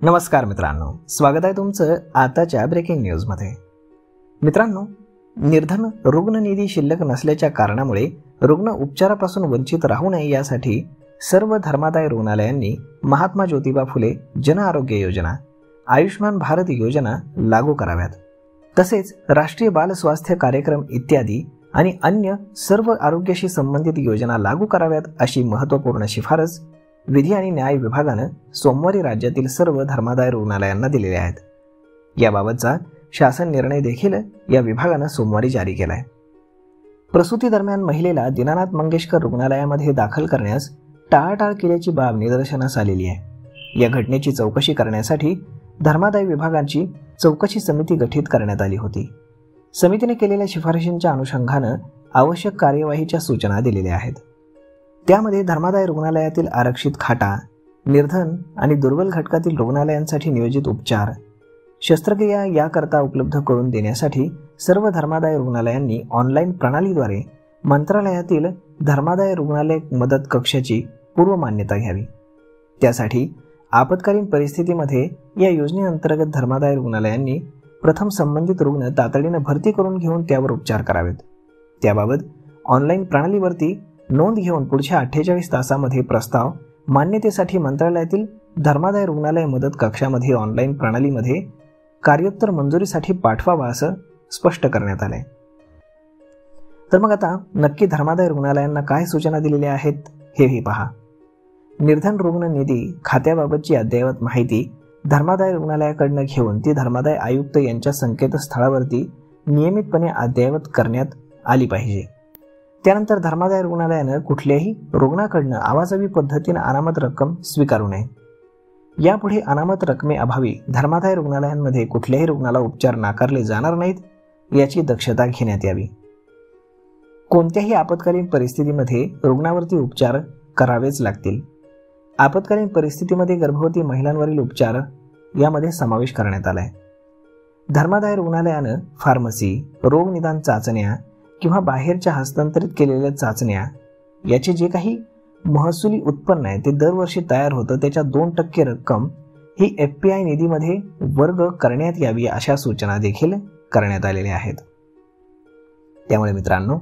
नमस्कार मित्रांनो, स्वागत आहे तुमचं आताच्या ब्रेकिंग न्यूजमध्ये। मित्रांनो, निर्धन रुग्ण निधी शिल्लक नसल्याच्या कारणामुळे रुग्ण उपचारापासून वंचित राहू नये यासाठी सर्व धर्मादाय रुग्णालयांनी महात्मा ज्योतिबा फुले जन आरोग्य योजना, आयुष्मान भारत योजना लागू कराव्यात। तसेच राष्ट्रीय बाल स्वास्थ्य कार्यक्रम इत्यादी आणि अन्य सर्व आरोग्याशी संबंधित योजना लागू कराव्यात अशी महत्त्वपूर्ण शिफारस विधी आणि न्याय विभागानं सोमवारी राज्यातील सर्व धर्मादाय रुग्णालयांना दिलेल्या आहेत। याबाबतचा शासन निर्णय देखील या विभागानं सोमवारी जारी केलाय। प्रसूती दरम्यान महिलेला दीनानाथ मंगेशकर रुग्णालयामध्ये दाखल करण्यास टाळाटाळ केल्याची बाब निदर्शनास आलेली आहे। या घटनेची चौकशी करण्यासाठी धर्मादाय विभागाची चौकशी समिती गठीत करण्यात आली होती। समितीने केलेल्या शिफारशींच्या अनुषंगानं आवश्यक कार्यवाहीच्या सूचना दिलेल्या आहेत। त्यामध्ये धर्मादाय रुग्णालयातील आरक्षित खाटा, निर्धन आणि दुर्बल घटकातील रुग्णालयांसाठी नियोजित उपचार, शस्त्रक्रिया याकरता उपलब्ध करून देण्यासाठी सर्व धर्मादाय रुग्णालयांनी ऑनलाईन प्रणालीद्वारे मंत्रालयातील धर्मादाय रुग्णालय मदत कक्षाची पूर्व मान्यता घ्यावी। त्यासाठी आपत्कालीन परिस्थितीमध्ये या योजनेअंतर्गत धर्मादाय रुग्णालयांनी प्रथम संबंधित रुग्ण तातडीने भरती करून घेऊन त्यावर उपचार करावेत। त्याबाबत ऑनलाईन प्रणालीवरती नोंद घेऊन पुढच्या 48 तासामध्ये प्रस्ताव मान्यतेसाठी मंत्रालयातील धर्मादाय रुग्णालय मदत कक्षामध्ये ऑनलाईन प्रणालीमध्ये कार्योत्तर मंजुरीसाठी पाठवावा असं स्पष्ट करण्यात आलंय। तर मग आता नक्की धर्मादाय रुग्णालयांना काय सूचना दिलेल्या आहेत हेही पहा। निर्धन रुग्ण निधी खात्याबाबतची अद्ययावत माहिती धर्मादाय रुग्णालयाकडून घेऊन ती धर्मादाय आयुक्त यांच्या संकेतस्थळावरती नियमितपणे अद्ययावत करण्यात आली पाहिजे। त्यानंतर धर्मादाय रुग्णालयानं कुठल्याही रुग्णाकडून आवाजवी पद्धतीने अनामत रक्कम स्वीकारू नये। यापुढे अनामत रकमेअभावी धर्मादाय रुग्णालयांमध्ये कुठल्याही रुग्णाला उपचार नाकारले जाणार नाहीत याची दक्षता घेण्यात यावी। कोणत्याही आपत्कालीन परिस्थितीमध्ये रुग्णावरती उपचार करावेच लागतील। आपत्कालीन परिस्थितीमध्ये गर्भवती महिलांवरील उपचार यामध्ये समावेश करण्यात आलाय। धर्मादाय रुग्णालयानं फार्मसी, रोग निदान चाचण्या किंवा बाहेरच्या हस्तांतरित केलेल्या चाचण्या याचे जे काही महसुली उत्पन्न आहे ते दरवर्षी तयार होतं त्याच्या 2% रक्कम ही FPI निधीमध्ये वर्ग करण्यात यावी अशा सूचना देखील करण्यात आलेल्या आहेत। त्यामुळे मित्रांनो,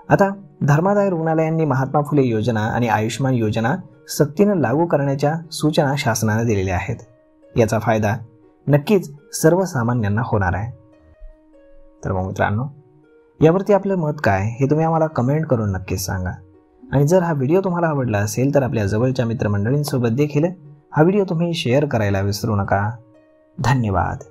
आता धर्मादाय रुग्णालयांनी महात्मा फुले योजना आणि आयुष्मान योजना सक्तीनं लागू करण्याच्या सूचना शासनाने दिलेल्या आहेत। याचा फायदा नक्कीच सर्वसामान्यांना होणार आहे। तर मग मित्रांनो, यावरती आपलं मत काय हे तुम्ही आम्हाला कमेंट करून नक्कीच सांगा। आणि जर हा व्हिडिओ तुम्हाला आवडला असेल तर आपल्या जवळच्या मित्रमंडळींसोबत देखील हा व्हिडिओ तुम्ही शेअर करायला विसरू नका। धन्यवाद।